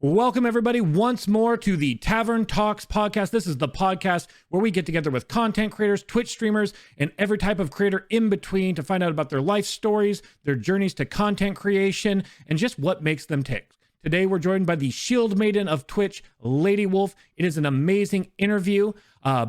Welcome, everybody, once more to the Tavern Talks podcast. This is the podcast where we get together with content creators, Twitch streamers, and every type of creator in between to find out about their life stories, their journeys to content creation, and just what makes them tick. Today, we're joined by the Shieldmaiden of Twitch, LadyVVolfe. It is an amazing interview.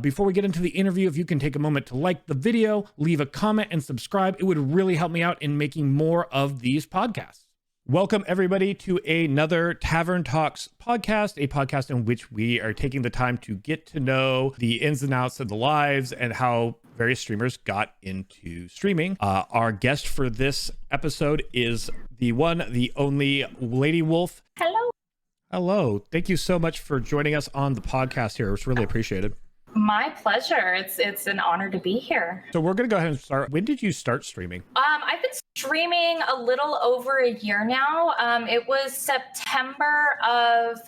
Before we get into the interview, if you can take a moment to like the video, leave a comment, and subscribe, it would really help me out in making more of these podcasts. Welcome, everybody, to another Tavern Talks podcast, a podcast in which we are taking the time to get to know the ins and outs of the lives and how various streamers got into streaming. Our guest for this episode is the one, the only LadyVVolfe. Hello. Hello. Thank you so much for joining us on the podcast here. It's really appreciated. My pleasure. It's an honor to be here. So we're going to go ahead and start. When did you start streaming? I've been streaming a little over a year now. It was September of,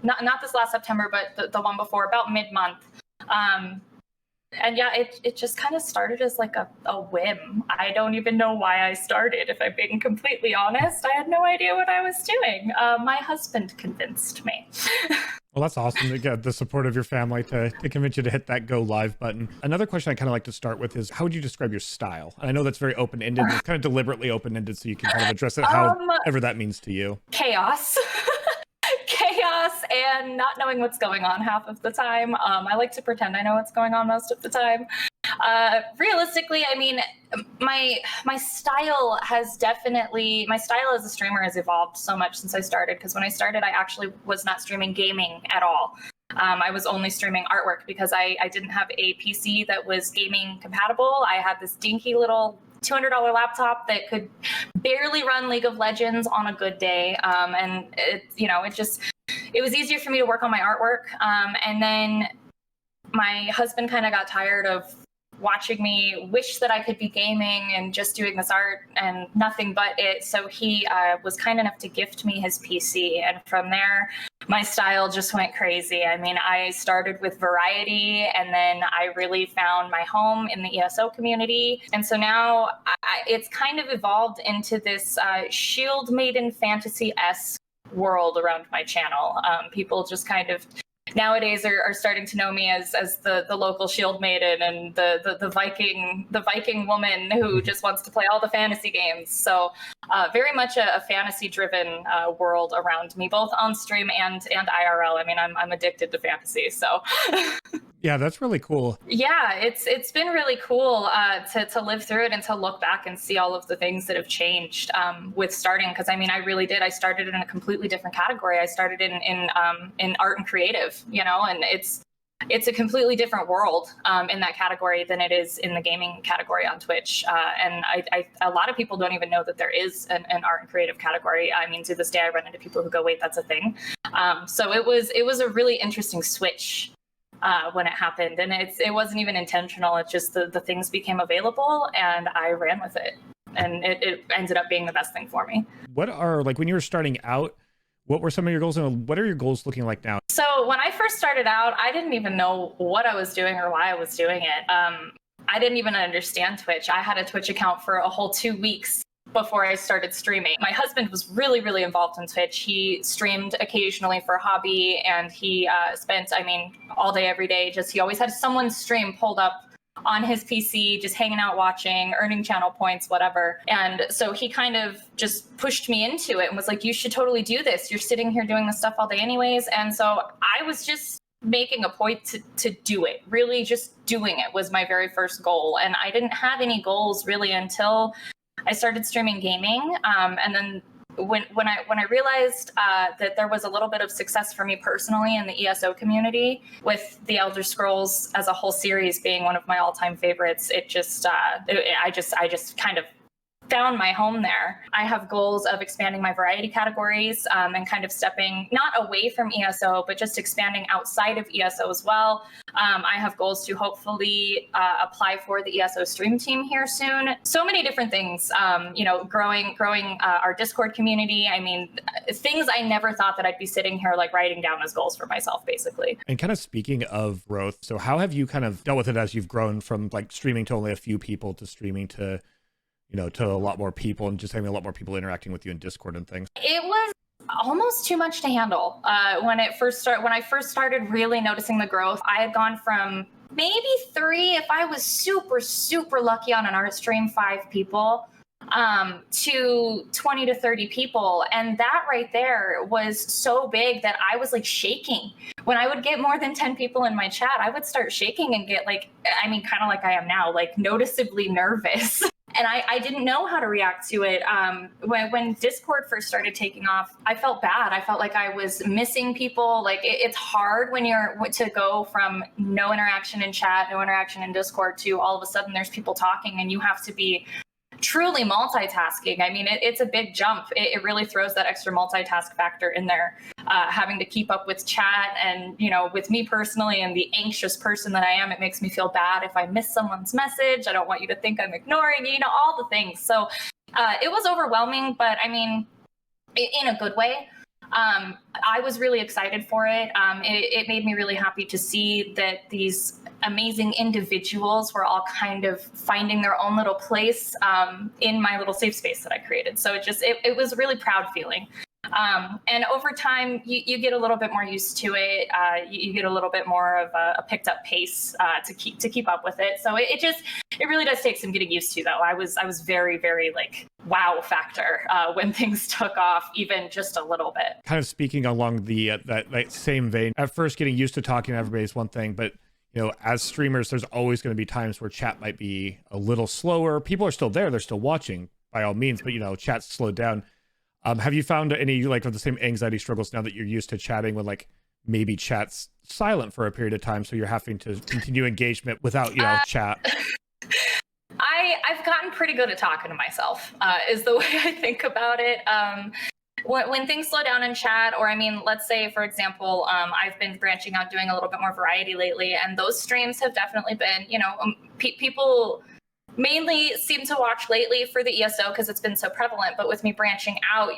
not this last September, but the one before, about mid-month. And yeah, it just kind of started as like a whim. I don't even know why I started, if I'm being completely honest. I had no idea what I was doing. My husband convinced me. Well, that's awesome to get the support of your family to convince you to hit that go live button. Another question I kind of like to start with is, how would you describe your style? And I know that's very open-ended. It's kind of deliberately open-ended, so you can kind of address it however that means to you. Chaos. Chaos and not knowing what's going on half of the time. I like to pretend I know what's going on most of the time. Realistically, I mean, my style as a streamer has evolved so much since I started, because when I started, I actually was not streaming gaming at all. I was only streaming artwork because I didn't have a PC that was gaming compatible. I had this dinky little $200 laptop that could barely run League of Legends on a good day. And it was easier for me to work on my artwork. And then my husband kind of got tired of watching me wish that I could be gaming and just doing this art and nothing but it. So he was kind enough to gift me his PC. And from there, my style just went crazy. I mean, I started with variety, and then I really found my home in the ESO community. And so now it's kind of evolved into this Shieldmaiden fantasy-esque world around my channel. People just kind of nowadays are starting to know me as the local Shieldmaiden and the Viking woman who just wants to play all the fantasy games. So very much a fantasy driven world around me, both on stream and IRL. I mean, I'm addicted to fantasy, so. Yeah, that's really cool. Yeah, it's been really cool to live through it and to look back and see all of the things that have changed with starting. Because I mean, I really did. I started in a completely different category. I started in art and creative, and it's a completely different world in that category than it is in the gaming category on Twitch. And a lot of people don't even know that there is an art and creative category. I mean, to this day, I run into people who go, "Wait, that's a thing." So it was a really interesting switch when it happened, and it wasn't even intentional. It's just the things became available and I ran with it, and it ended up being the best thing for me. What are, like, when you were starting out, what were some of your goals, and what are your goals looking like now? So when I first started out, I didn't even know what I was doing or why I was doing it. I didn't even understand Twitch. I had a Twitch account for a whole 2 weeks before I started streaming. My husband was really, really involved in Twitch. He streamed occasionally for a hobby, and he spent, all day, every day. He always had someone's stream pulled up on his PC, just hanging out, watching, earning channel points, whatever. And so he kind of just pushed me into it and was like, "You should totally do this. You're sitting here doing this stuff all day anyways." And so I was just making a point to do it. Really just doing it was my very first goal. And I didn't have any goals really until I started streaming gaming, and then when I realized that there was a little bit of success for me personally in the ESO community, with the Elder Scrolls as a whole series being one of my all-time favorites, I just kind of found my home there. I have goals of expanding my variety categories and kind of stepping not away from ESO, but just expanding outside of ESO as well. I have goals to hopefully apply for the ESO stream team here soon. So many different things, growing our Discord community. I mean, things I never thought that I'd be sitting here like writing down as goals for myself, basically. And kind of speaking of growth, so how have you kind of dealt with it as you've grown from like streaming to only a few people to streaming to to a lot more people and just having a lot more people interacting with you in Discord and things? It was almost too much to handle. When I first started really noticing the growth, I had gone from maybe 3, if I was super, super lucky on an art stream, 5 people, to 20 to 30 people. And that right there was so big that I was like shaking. When I would get more than 10 people in my chat, I would start shaking and get like, I mean, kind of like I am now, like noticeably nervous. And I didn't know how to react to it. When Discord first started taking off, I felt bad. I felt like I was missing people. Like it's hard when you're to go from no interaction in chat, no interaction in Discord to all of a sudden there's people talking and you have to be truly multitasking. I mean, it's a big jump. It really throws that extra multitask factor in there, having to keep up with chat. And, you know, with me personally and the anxious person that I am, it makes me feel bad if I miss someone's message. I don't want you to think I'm ignoring you, you know, all the things. So it was overwhelming, but I mean, in a good way. I was really excited for it. It made me really happy to see that these amazing individuals were all kind of finding their own little place in my little safe space that I created. So it was a really proud feeling. And over time, you get a little bit more used to it. You get a little bit more of a picked up pace to keep up with it. So it really does take some getting used to, though. I was very, very like wow factor when things took off, even just a little bit. Kind of speaking along the that same vein. At first, getting used to talking to everybody is one thing, but you know, as streamers, there's always going to be times where chat might be a little slower. People are still there; they're still watching by all means, but you know, chat's slowed down. Have you found any like of the same anxiety struggles now that you're used to chatting when like maybe chat's silent for a period of time, so you're having to continue engagement without, you know, chat? I've gotten pretty good at talking to myself, is the way I think about it. When things slow down in chat, or I mean, let's say, for example, I've been branching out, doing a little bit more variety lately, and those streams have definitely been, you know, people mainly seem to watch lately for the ESO because it's been so prevalent. But with me branching out,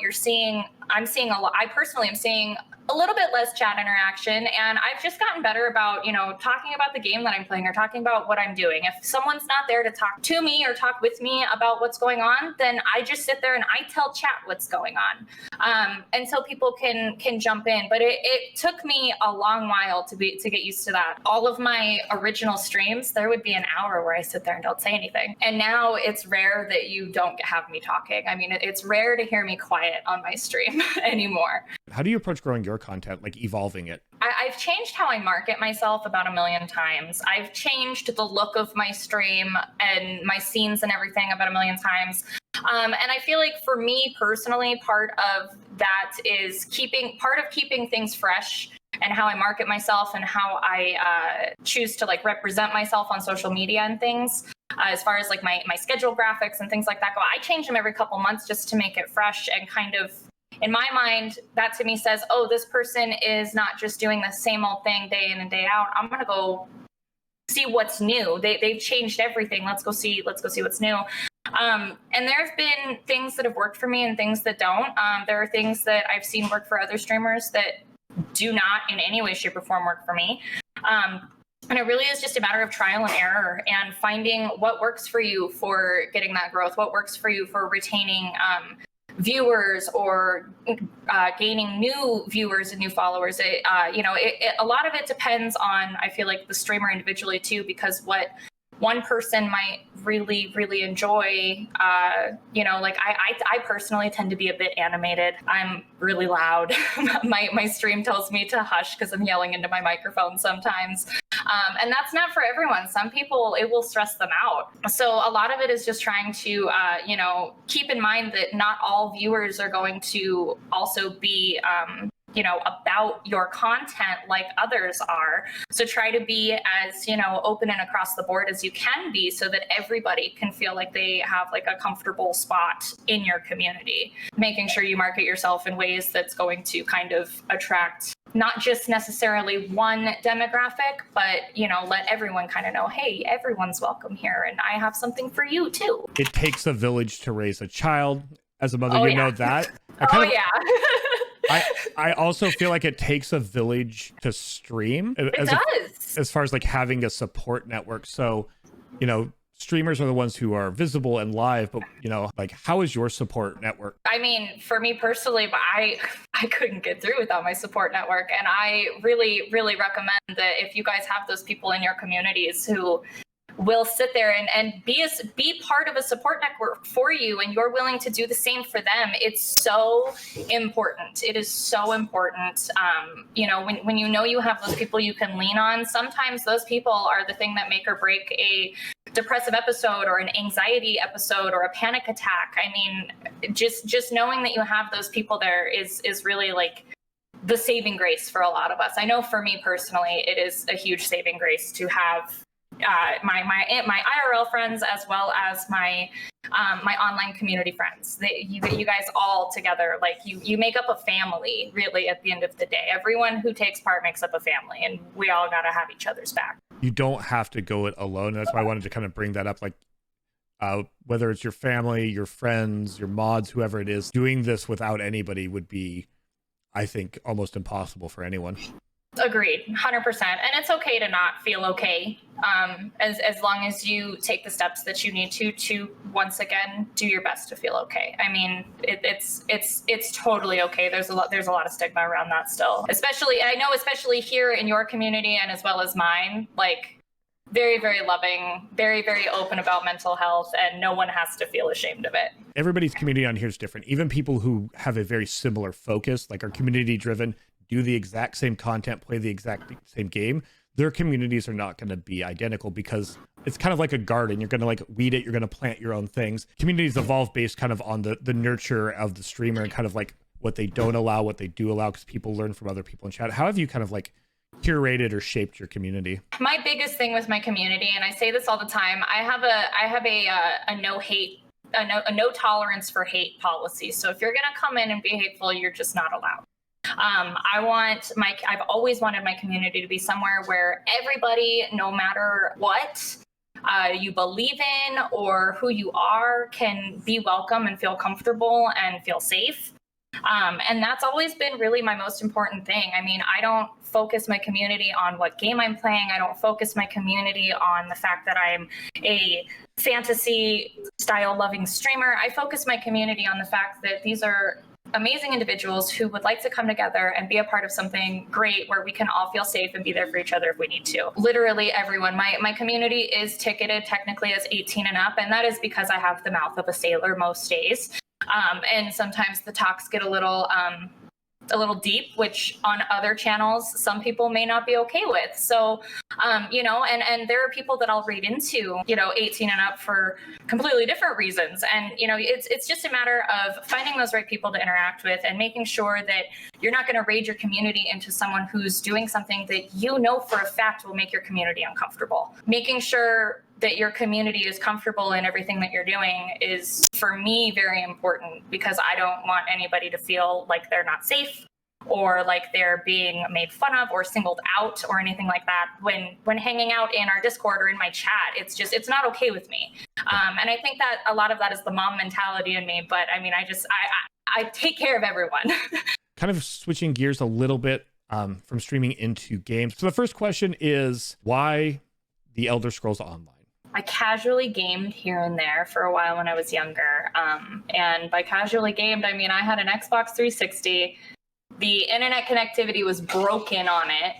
I'm seeing a lot. I personally am seeing a little bit less chat interaction, and I've just gotten better about, you know, talking about the game that I'm playing or talking about what I'm doing. If someone's not there to talk to me or talk with me about what's going on, then I just sit there and I tell chat what's going on, until people can jump in. But it took me a long while to get used to that. All of my original streams, there would be an hour where I sit there and don't say anything, and now it's rare that you don't have me talking. I mean, it's rare to hear me quiet on my stream anymore. How do you approach growing your content, like evolving it? I've changed how I market myself about 1 million times. I've changed the look of my stream and my scenes and everything about 1 million times. And I feel like for me personally, part of that is keeping things fresh, and how I market myself and how I choose to like represent myself on social media and things. As far as like my schedule graphics and things like that go, I change them every couple months just to make it fresh, and kind of, in my mind, that to me says, oh, this person is not just doing the same old thing day in and day out. I'm going to go see what's new. They've changed everything. Let's go see what's new. And there have been things that have worked for me and things that don't. There are things that I've seen work for other streamers that do not in any way, shape, or form work for me. And it really is just a matter of trial and error and finding what works for you for getting that growth, what works for you for retaining viewers or gaining new viewers and new followers. A lot of it depends on, I feel like, the streamer individually too, because what one person might really, really enjoy, like I personally tend to be a bit animated. I'm really loud. My stream tells me to hush because I'm yelling into my microphone sometimes. And that's not for everyone. Some people, it will stress them out. So a lot of it is just trying to, keep in mind that not all viewers are going to also be, about your content like others are. So try to be as, open and across the board as you can be, so that everybody can feel like they have like a comfortable spot in your community. Making sure you market yourself in ways that's going to kind of attract not just necessarily one demographic, but, let everyone kind of know, hey, everyone's welcome here and I have something for you too. It takes a village to raise a child. As a mother, know that. I also feel like it takes a village to stream. It does. As far as like having a support network. So, streamers are the ones who are visible and live, but like, how is your support network? I mean, for me personally, I couldn't get through without my support network. And I really, really recommend that if you guys have those people in your communities who will sit there and be part of a support network for you, and you're willing to do the same for them, it's so important. It is so important. When you have those people you can lean on, sometimes those people are the thing that make or break a depressive episode or an anxiety episode or a panic attack. I mean, just knowing that you have those people there is really like the saving grace for a lot of us. I know for me personally, it is a huge saving grace to have my IRL friends as well as my online community friends. You guys all together, like you make up a family, really, at the end of the day. Everyone who takes part makes up a family, and we all got to have each other's back. You don't have to go it alone. That's why I wanted to kind of bring that up. Like, whether it's your family, your friends, your mods, whoever it is, doing this without anybody would be, I think, almost impossible for anyone. Agreed, 100%. And it's okay to not feel okay, as long as you take the steps that you need to once again do your best to feel okay. I mean, it's totally okay. There's a lot of stigma around that still, especially here in your community and as well as mine. Like, very, very loving, very, very open about mental health, and no one has to feel ashamed of it. Everybody's community on here is different. Even people who have a very similar focus, like are community driven, do the exact same content, play the exact same game, their communities are not going to be identical, because it's kind of like a garden. You're going to like weed it. You're going to plant your own things. Communities evolve based kind of on the nurture of the streamer and kind of like what they don't allow, what they do allow, because people learn from other people in chat. How have you kind of like curated or shaped your community? My biggest thing with my community, and I say this all the time, I have a no hate, a no tolerance for hate policy. So if you're going to come in and be hateful, you're just not allowed. I've always wanted my community to be somewhere where everybody, no matter what you believe in or who you are, can be welcome and feel comfortable and feel safe. And that's always been really my most important thing. I mean, I don't focus my community on what game I'm playing. I don't focus my community on the fact that I'm a fantasy style loving streamer. I focus my community on the fact that these are amazing individuals who would like to come together and be a part of something great where we can all feel safe and be there for each other if we need to. Literally everyone. My community is ticketed technically as 18 and up, and that is because I have the mouth of a sailor most days. And sometimes the talks get a little deep, which on other channels, some people may not be okay with. So, and there are people that I'll read into, 18 and up for completely different reasons. And, it's just a matter of finding those right people to interact with and making sure that you're not going to raid your community into someone who's doing something that for a fact will make your community uncomfortable. Making sure that your community is comfortable in everything that you're doing is, for me, very important, because I don't want anybody to feel like they're not safe or like they're being made fun of or singled out or anything like that when hanging out in our Discord or in my chat. It's not okay with me. And I think that a lot of that is the mom mentality in me, but I mean, I take care of everyone. Kind of switching gears a little bit from streaming into games. So the first question is, why the Elder Scrolls Online? I casually gamed here and there for a while when I was younger. And by casually gamed, I mean I had an Xbox 360. The internet connectivity was broken on it.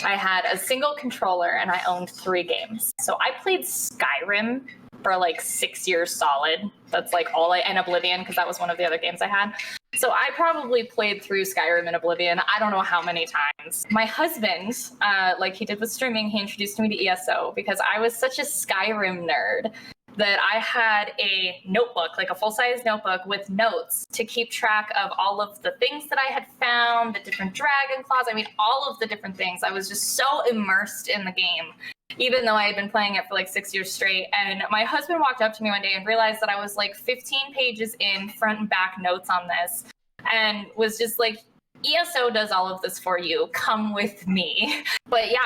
I had a single controller and I owned 3 games. So I played Skyrim for like 6 years solid. That's like and Oblivion, because that was one of the other games I had. So I probably played through Skyrim and Oblivion, I don't know how many times. My husband, like he did with streaming, he introduced me to ESO because I was such a Skyrim nerd that I had a notebook, like a full-size notebook with notes to keep track of all of the things that I had found, the different dragon claws, I mean, all of the different things. I was just so immersed in the game, even though I had been playing it for like 6 years straight. And my husband walked up to me one day and realized that I was like 15 pages in, front and back notes on this, and was just like, ESO does all of this for you. Come with me. But yeah,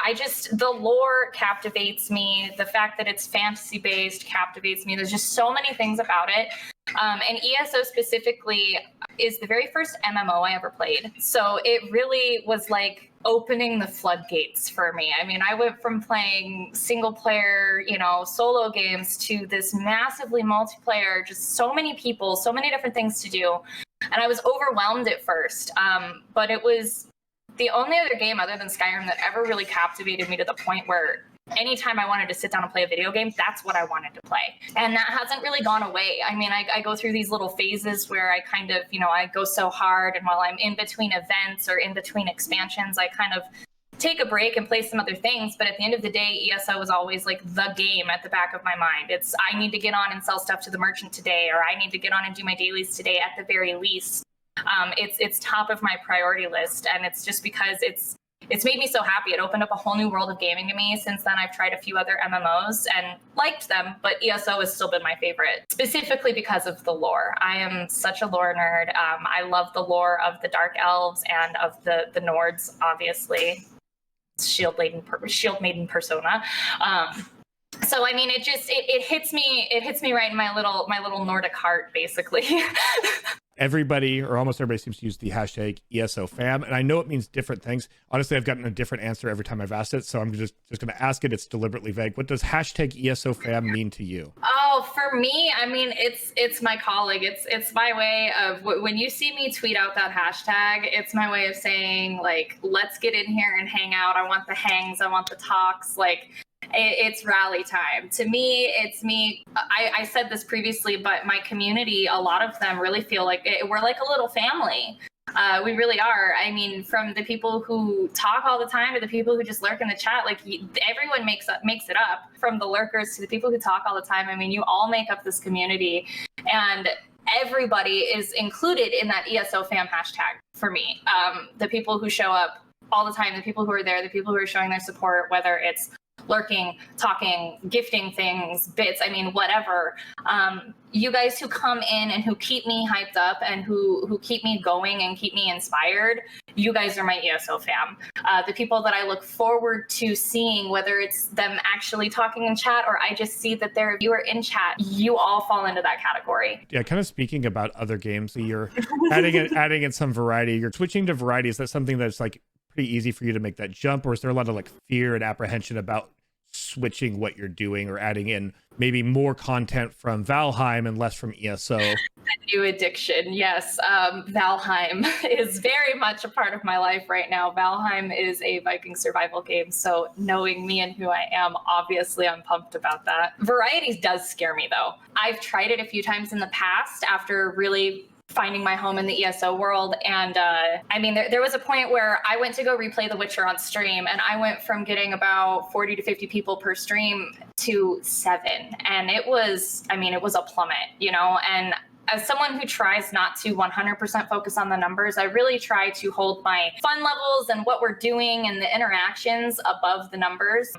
the lore captivates me. The fact that it's fantasy based captivates me. There's just so many things about it And ESO specifically is the very first MMO I ever played. So it really was like opening the floodgates for me. I mean, I went from playing single player, solo games to this massively multiplayer, just so many people, so many different things to do. And I was overwhelmed at first. But it was the only other game other than Skyrim that ever really captivated me to the point where anytime I wanted to sit down and play a video game, that's what I wanted to play. And that hasn't really gone away. I mean, I go through these little phases where I kind of, I go so hard, and while I'm in between events or in between expansions, I kind of take a break and play some other things. But at the end of the day, ESO is always like the game at the back of my mind. It's, I need to get on and sell stuff to the merchant today, or I need to get on and do my dailies today at the very least. It's top of my priority list. And it's just because it's made me so happy. It opened up a whole new world of gaming to me. Since then, I've tried a few other MMOs and liked them, but ESO has still been my favorite, specifically because of the lore. I am such a lore nerd. I love the lore of the Dark Elves and of the Nords, obviously. Shieldmaiden persona. So I mean, it hits me right in my little Nordic heart, basically. Everybody, or almost everybody, seems to use the hashtag ESOFam, and I know it means different things. Honestly, I've gotten a different answer every time I've asked it, so I'm just going to ask it. It's deliberately vague. What does hashtag ESOFam mean to you? Oh, for me, I mean, it's my calling. It's my way of, when you see me tweet out that hashtag, it's my way of saying, like, let's get in here and hang out. I want the hangs. I want the talks. Like, it's rally time. To me, it's me. I said this previously, but my community, a lot of them really feel like we're like a little family. We really are. I mean, from the people who talk all the time to the people who just lurk in the chat, like everyone makes it up. From the lurkers to the people who talk all the time. I mean, you all make up this community, and everybody is included in that ESO fam hashtag for me. The people who show up all the time, the people who are there, the people who are showing their support, whether it's lurking, talking, gifting things, bits, I mean, whatever. You guys who come in and who keep me hyped up and who keep me going and keep me inspired, you guys are my ESO fam. The people that I look forward to seeing, whether it's them actually talking in chat or I just see that they're a viewer in chat, you all fall into that category. Yeah, kind of speaking about other games, you're adding in some variety. You're switching to variety. Is that something that's like pretty easy for you to make that jump, or is there a lot of like fear and apprehension about switching what you're doing or adding in maybe more content from Valheim and less from ESO? A new addiction, yes. Valheim is very much a part of my life right now. Valheim is a Viking survival game, so knowing me and who I am, obviously I'm pumped about that. Variety does scare me though. I've tried it a few times in the past after really finding my home in the ESO world. And I mean, there was a point where I went to go replay The Witcher on stream, and I went from getting about 40 to 50 people per stream to 7. And it was a plummet, and as someone who tries not to 100% focus on the numbers, I really try to hold my fun levels and what we're doing and the interactions above the numbers.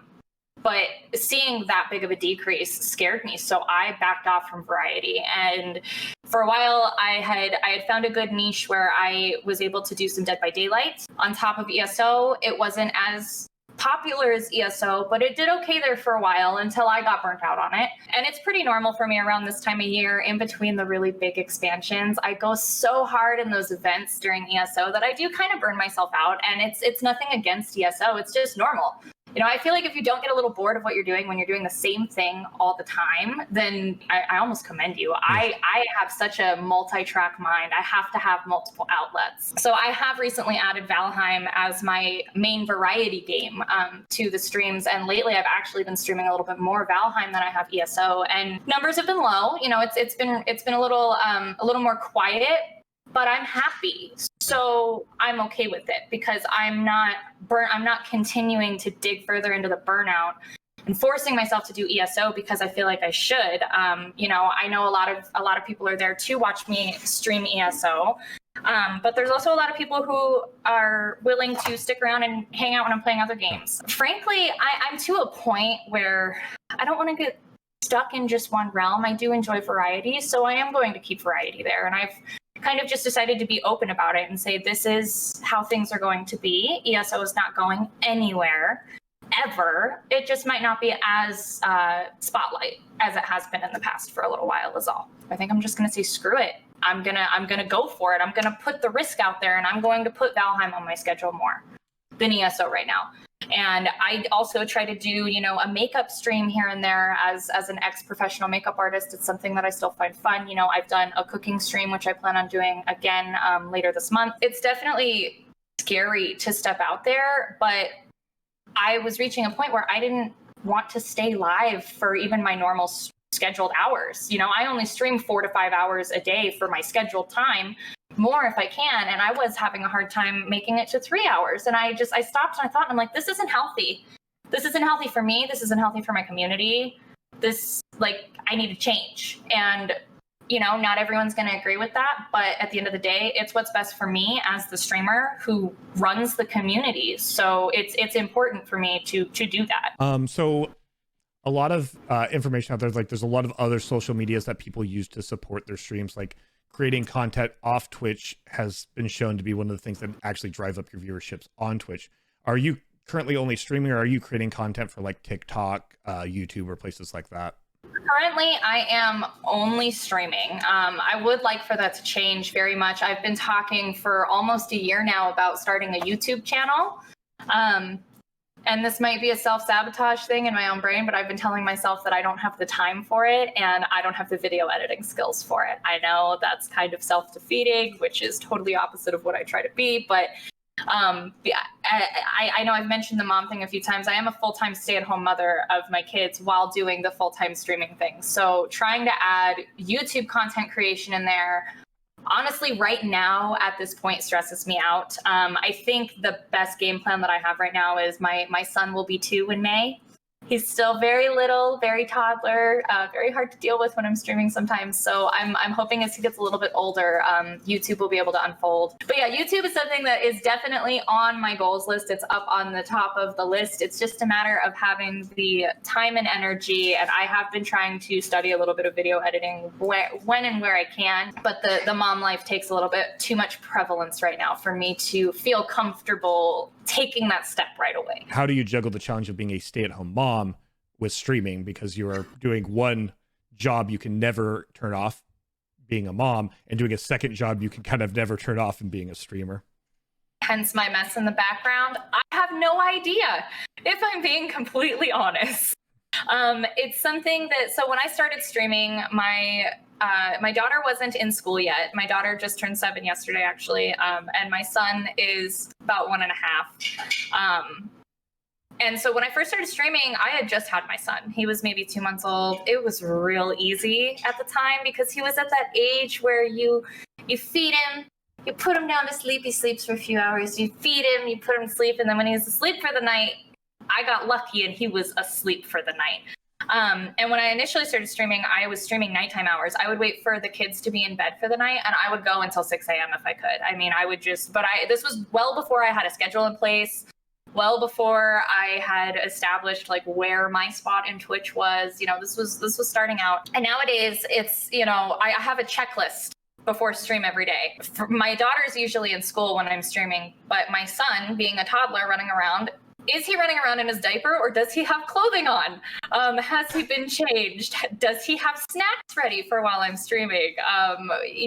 But seeing that big of a decrease scared me, so I backed off from variety. And for a while, I had found a good niche where I was able to do some Dead by Daylight on top of ESO. It wasn't as popular as ESO, but it did okay there for a while until I got burnt out on it. And it's pretty normal for me around this time of year, in between the really big expansions. I go so hard in those events during ESO that I do kind of burn myself out. And it's nothing against ESO, it's just normal. I feel like if you don't get a little bored of what you're doing when you're doing the same thing all the time, then I almost commend you. I have such a multi-track mind. I have to have multiple outlets. So I have recently added Valheim as my main variety game to the streams. And lately I've actually been streaming a little bit more Valheim than I have ESO. And numbers have been low. It's been a little more quiet, but I'm happy. So I'm okay with it because I'm not continuing to dig further into the burnout and forcing myself to do ESO because I feel like I should. I know a lot of people are there to watch me stream ESO. But there's also a lot of people who are willing to stick around and hang out when I'm playing other games. Frankly, I'm to a point where I don't want to get stuck in just one realm. I do enjoy variety, so I am going to keep variety there. And I've kind of just decided to be open about it and say, this is how things are going to be. ESO is not going anywhere. ever. It just might not be as spotlight as it has been in the past for a little while is all. I think I'm just going to say, screw it. I'm gonna go for it. I'm gonna put the risk out there, and I'm going to put Valheim on my schedule more than ESO right now. And I also try to do, a makeup stream here and there as an ex-professional makeup artist. It's something that I still find fun. I've done a cooking stream, which I plan on doing again later this month. It's definitely scary to step out there, but I was reaching a point where I didn't want to stay live for even my normal scheduled hours. I only stream 4 to 5 hours a day for my scheduled time, more if I can. And I was having a hard time making it to 3 hours. And I stopped and I thought, and I'm like, this isn't healthy. This isn't healthy for me. This isn't healthy for my community. I need to change. And, not everyone's going to agree with that. But at the end of the day, it's what's best for me as the streamer who runs the community. So it's important for me to do that. So a lot of information out there, there's a lot of other social medias that people use to support their streams. Like creating content off Twitch has been shown to be one of the things that actually drive up your viewerships on Twitch. Are you currently only streaming, or are you creating content for like TikTok, YouTube, or places like that? Currently, I am only streaming. I would like for that to change very much. I've been talking for almost a year now about starting a YouTube channel. And this might be a self-sabotage thing in my own brain, but I've been telling myself that I don't have the time for it and I don't have the video editing skills for it. I know that's kind of self-defeating, which is totally opposite of what I try to be, but I know I've mentioned the mom thing a few times. I am a full-time stay-at-home mother of my kids while doing the full-time streaming thing. So trying to add YouTube content creation in there, honestly, right now at this point stresses me out. I think the best game plan that I have right now is my son will be 2 in May. He's still very little, very toddler, very hard to deal with when I'm streaming sometimes. So I'm hoping as he gets a little bit older, YouTube will be able to unfold. But yeah, YouTube is something that is definitely on my goals list. It's up on the top of the list. It's just a matter of having the time and energy. And I have been trying to study a little bit of video editing when and where I can. But the mom life takes a little bit too much prevalence right now for me to feel comfortable taking that step right away. How do you juggle the challenge of being a stay-at-home mom with streaming, because you are doing one job you can never turn off, being a mom, and doing a second job you can kind of never turn off in being a streamer? Hence my mess in the background. I have no idea, if I'm being completely honest. It's something that, so when I started streaming, my daughter wasn't in school yet. My daughter just turned 7 yesterday, actually. And my son is about 1.5. And so when I first started streaming, I had just had my son. He was maybe 2 months old. It was real easy at the time because he was at that age where you feed him, you put him down to sleep, he sleeps for a few hours, you feed him, you put him to sleep, and then when he's asleep for the night, I got lucky and he was asleep for the night. And when I initially started streaming, I was streaming nighttime hours. I would wait for the kids to be in bed for the night, and I would go until 6 a.m. if I could. I mean, I would just, this was well before I had a schedule in place, well before I had established like where my spot in Twitch was. This was starting out. And nowadays it's, I have a checklist before stream every day. My daughter's usually in school when I'm streaming, but my son, being a toddler running around, is he running around in his diaper, or does he have clothing on? Has he been changed? Does he have snacks ready for while I'm streaming?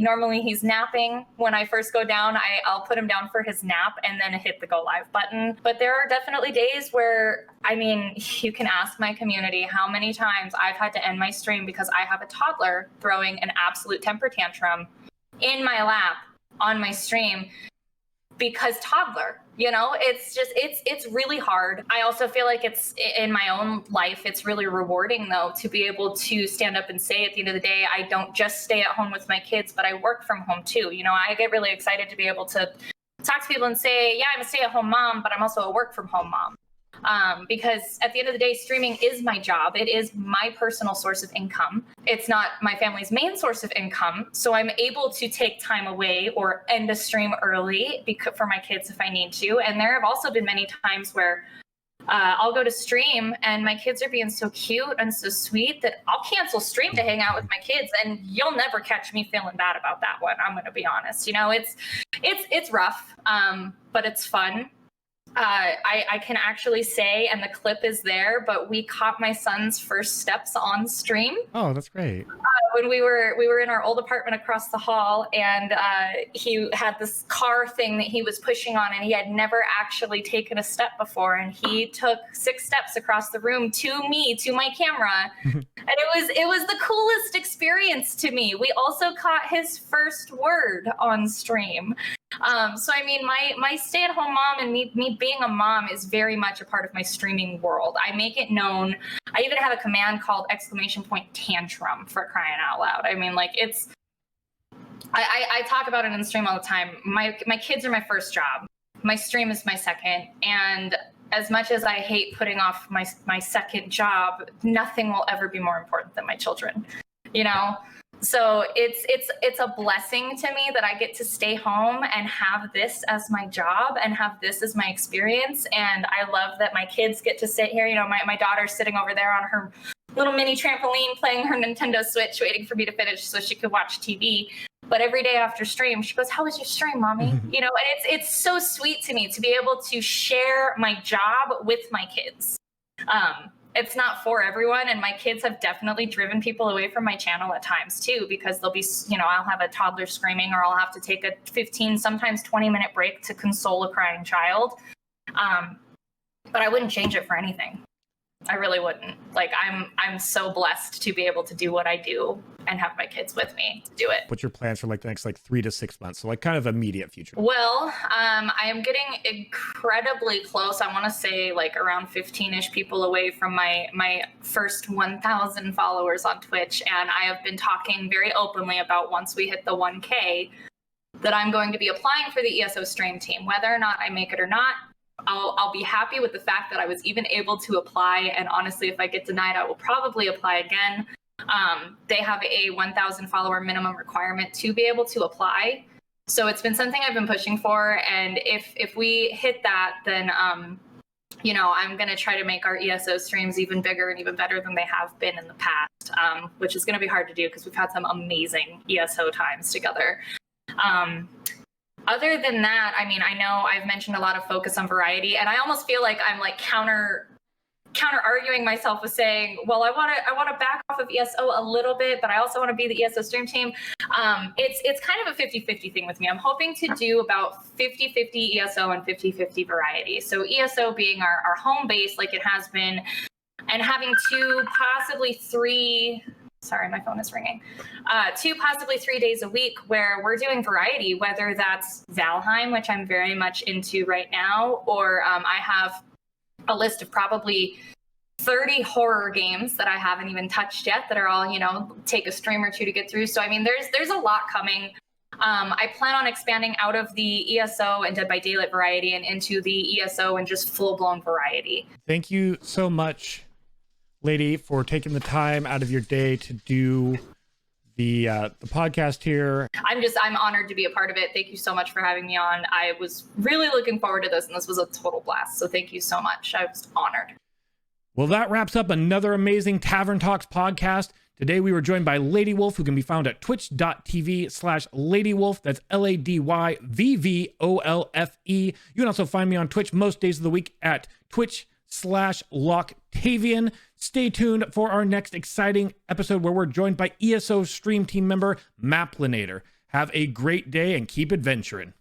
Normally he's napping. When I first go down, I'll put him down for his nap and then hit the go live button. But there are definitely days where, you can ask my community how many times I've had to end my stream because I have a toddler throwing an absolute temper tantrum in my lap on my stream because toddler. It's really hard. I also feel like it's in my own life, it's really rewarding though, to be able to stand up and say at the end of the day, I don't just stay at home with my kids, but I work from home too. I get really excited to be able to talk to people and say, yeah, I'm a stay-at-home mom, but I'm also a work from home mom. Because at the end of the day, streaming is my job. It is my personal source of income. It's not my family's main source of income. So I'm able to take time away or end a stream early for my kids if I need to. And there have also been many times where I'll go to stream and my kids are being so cute and so sweet that I'll cancel stream to hang out with my kids, and you'll never catch me feeling bad about that one. I'm going to be honest. It's rough, but it's fun. I can actually say, and the clip is there, but we caught my son's first steps on stream. Oh, that's great. When we were in our old apartment across the hall, and he had this car thing that he was pushing on, and he had never actually taken a step before, and he took 6 steps across the room to me, to my camera, and it was the coolest experience to me. We also caught his first word on stream. So I mean, my stay-at-home mom and me being a mom is very much a part of my streaming world. I make it known. I even have a command called !tantrum, for crying out loud. I mean, like, it's, I talk about it in the stream all the time. My kids are my first job. My stream is my second. And as much as I hate putting off my second job, nothing will ever be more important than my children, you know? So it's a blessing to me that I get to stay home and have this as my job and have this as my experience. And I love that my kids get to sit here. You know, my daughter's sitting over there on her little mini trampoline playing her Nintendo Switch, waiting for me to finish so she could watch TV. But every day after stream, she goes, "How was your stream, Mommy?" You know, and it's so sweet to me to be able to share my job with my kids. It's not for everyone, and my kids have definitely driven people away from my channel at times too, because they'll be, you know, I'll have a toddler screaming, or I'll have to take a 15, sometimes 20-minute break to console a crying child. But I wouldn't change it for anything. I really wouldn't. Like, I'm so blessed to be able to do what I do and have my kids with me to do it. What's your plans for like the next 3 to 6 months? So like kind of immediate future. Well, I am getting incredibly close. I want to say like around 15-ish people away from my first 1,000 followers on Twitch. And I have been talking very openly about, once we hit the 1K, that I'm going to be applying for the ESO stream team. Whether or not I make it or not, I'll be happy with the fact that I was even able to apply. And honestly, if I get denied, I will probably apply again. They have a 1,000 follower minimum requirement to be able to apply. So it's been something I've been pushing for. And if we hit that, then, you know, I'm going to try to make our ESO streams even bigger and even better than they have been in the past, which is going to be hard to do because we've had some amazing ESO times together. Other than that, I mean, I know I've mentioned a lot of focus on variety, and I almost feel like I'm like counter arguing myself with saying, well, I want to back off of ESO a little bit, but I also want to be the ESO stream team. It's kind of a 50-50 thing with me. I'm hoping to do about 50-50 ESO and 50-50 variety. So ESO being our home base, like it has been, and having 2, possibly 3. Sorry, my phone is ringing. 2, possibly 3 days a week where we're doing variety, whether that's Valheim, which I'm very much into right now, or I have a list of probably 30 horror games that I haven't even touched yet that are all, you know, take a stream or 2 to get through. So, I mean, there's a lot coming. I plan on expanding out of the ESO and Dead by Daylight variety and into the ESO and just full-blown variety. Thank you so much, Lady, for taking the time out of your day to do the podcast here. I'm honored to be a part of it. Thank you so much for having me on. I was really looking forward to this, and this was a total blast. So thank you so much. I was honored. Well, that wraps up another amazing Tavern Talks podcast. Today we were joined by LadyVVolfe, who can be found at twitch.tv/LadyVVolfe. That's LadyVVolfe. You can also find me on Twitch most days of the week at Twitch/Loctavian. Stay tuned for our next exciting episode where we're joined by ESO stream team member Maplinator. Have a great day and keep adventuring.